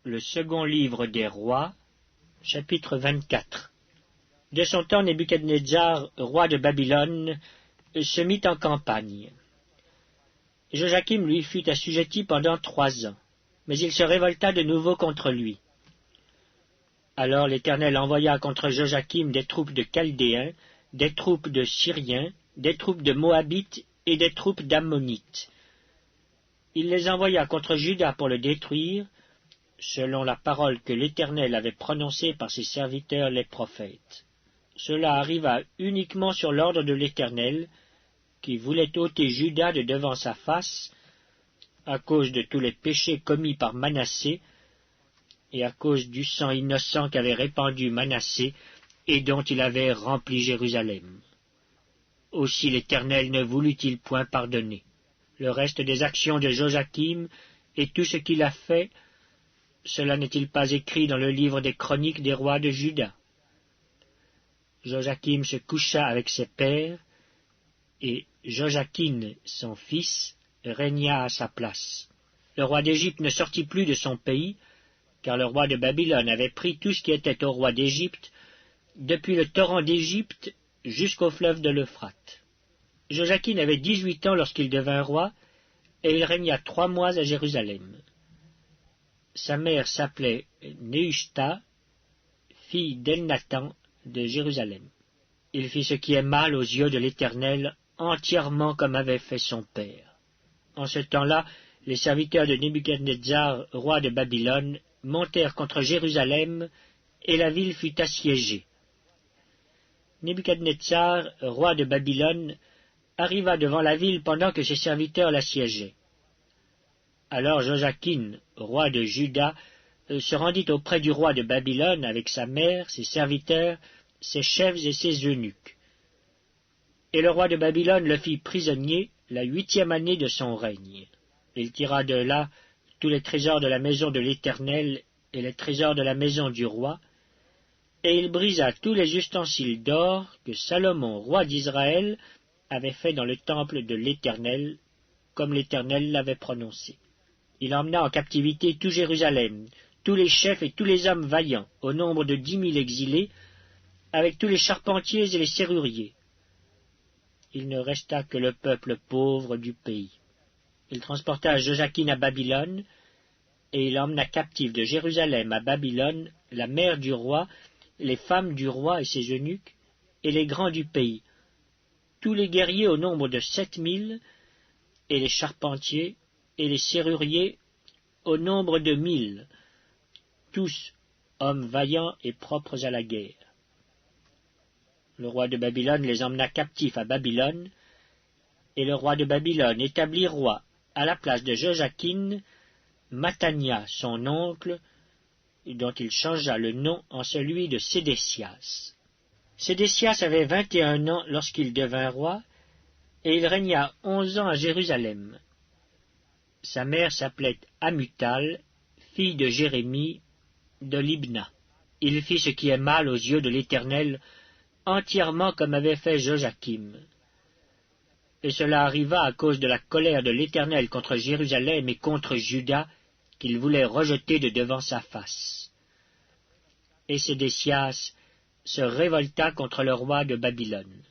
Le second livre des rois, chapitre 24. De son temps, Nebuchadnezzar, roi de Babylone, se mit en campagne. Joachim lui fut assujetti pendant 3 ans, mais il se révolta de nouveau contre lui. Alors l'Éternel envoya contre Joachim des troupes de Chaldéens, des troupes de Syriens, des troupes de Moabites et des troupes d'Ammonites. Il les envoya contre Juda pour le détruire, selon la parole que l'Éternel avait prononcée par ses serviteurs les prophètes. Cela arriva uniquement sur l'ordre de l'Éternel, qui voulait ôter Juda de devant sa face, à cause de tous les péchés commis par Manassé, et à cause du sang innocent qu'avait répandu Manassé, et dont il avait rempli Jérusalem. Aussi l'Éternel ne voulut-il point pardonner. Le reste des actions de Joachim, et tout ce qu'il a fait, cela n'est-il pas écrit dans le livre des chroniques des rois de Juda? Joachim se coucha avec ses pères, et Joachim, son fils, régna à sa place. Le roi d'Égypte ne sortit plus de son pays, car le roi de Babylone avait pris tout ce qui était au roi d'Égypte, depuis le torrent d'Égypte jusqu'au fleuve de l'Euphrate. Joachim avait 18 ans lorsqu'il devint roi, et il régna 3 mois à Jérusalem. Sa mère s'appelait Nehushta, fille d'Elnathan de Jérusalem. Il fit ce qui est mal aux yeux de l'Éternel, entièrement comme avait fait son père. En ce temps-là, les serviteurs de Nebuchadnezzar, roi de Babylone, montèrent contre Jérusalem, et la ville fut assiégée. Nebuchadnezzar, roi de Babylone, arriva devant la ville pendant que ses serviteurs l'assiégeaient. Alors Joachim, roi de Juda, se rendit auprès du roi de Babylone avec sa mère, ses serviteurs, ses chefs et ses eunuques. Et le roi de Babylone le fit prisonnier la 8e année de son règne. Il tira de là tous les trésors de la maison de l'Éternel et les trésors de la maison du roi, et il brisa tous les ustensiles d'or que Salomon, roi d'Israël, avait fait dans le temple de l'Éternel, comme l'Éternel l'avait prononcé. Il emmena en captivité tout Jérusalem, tous les chefs et tous les hommes vaillants, au nombre de 10 000 exilés, avec tous les charpentiers et les serruriers. Il ne resta que le peuple pauvre du pays. Il transporta Joachim à Babylone, et il emmena captif de Jérusalem à Babylone la mère du roi, les femmes du roi et ses eunuques, et les grands du pays, tous les guerriers au nombre de 7 000, et les charpentiers et les serruriers au nombre de 1 000, tous hommes vaillants et propres à la guerre. Le roi de Babylone les emmena captifs à Babylone, et le roi de Babylone établit roi, à la place de Joachim, Mathania, son oncle, dont il changea le nom en celui de Sédécias. Sédécias avait 21 ans lorsqu'il devint roi, et il régna 11 ans à Jérusalem. Sa mère s'appelait Amutal, fille de Jérémie, de Libna. Il fit ce qui est mal aux yeux de l'Éternel, entièrement comme avait fait Joachim. Et cela arriva à cause de la colère de l'Éternel contre Jérusalem et contre Juda, qu'il voulait rejeter de devant sa face. Et Sédécias se révolta contre le roi de Babylone.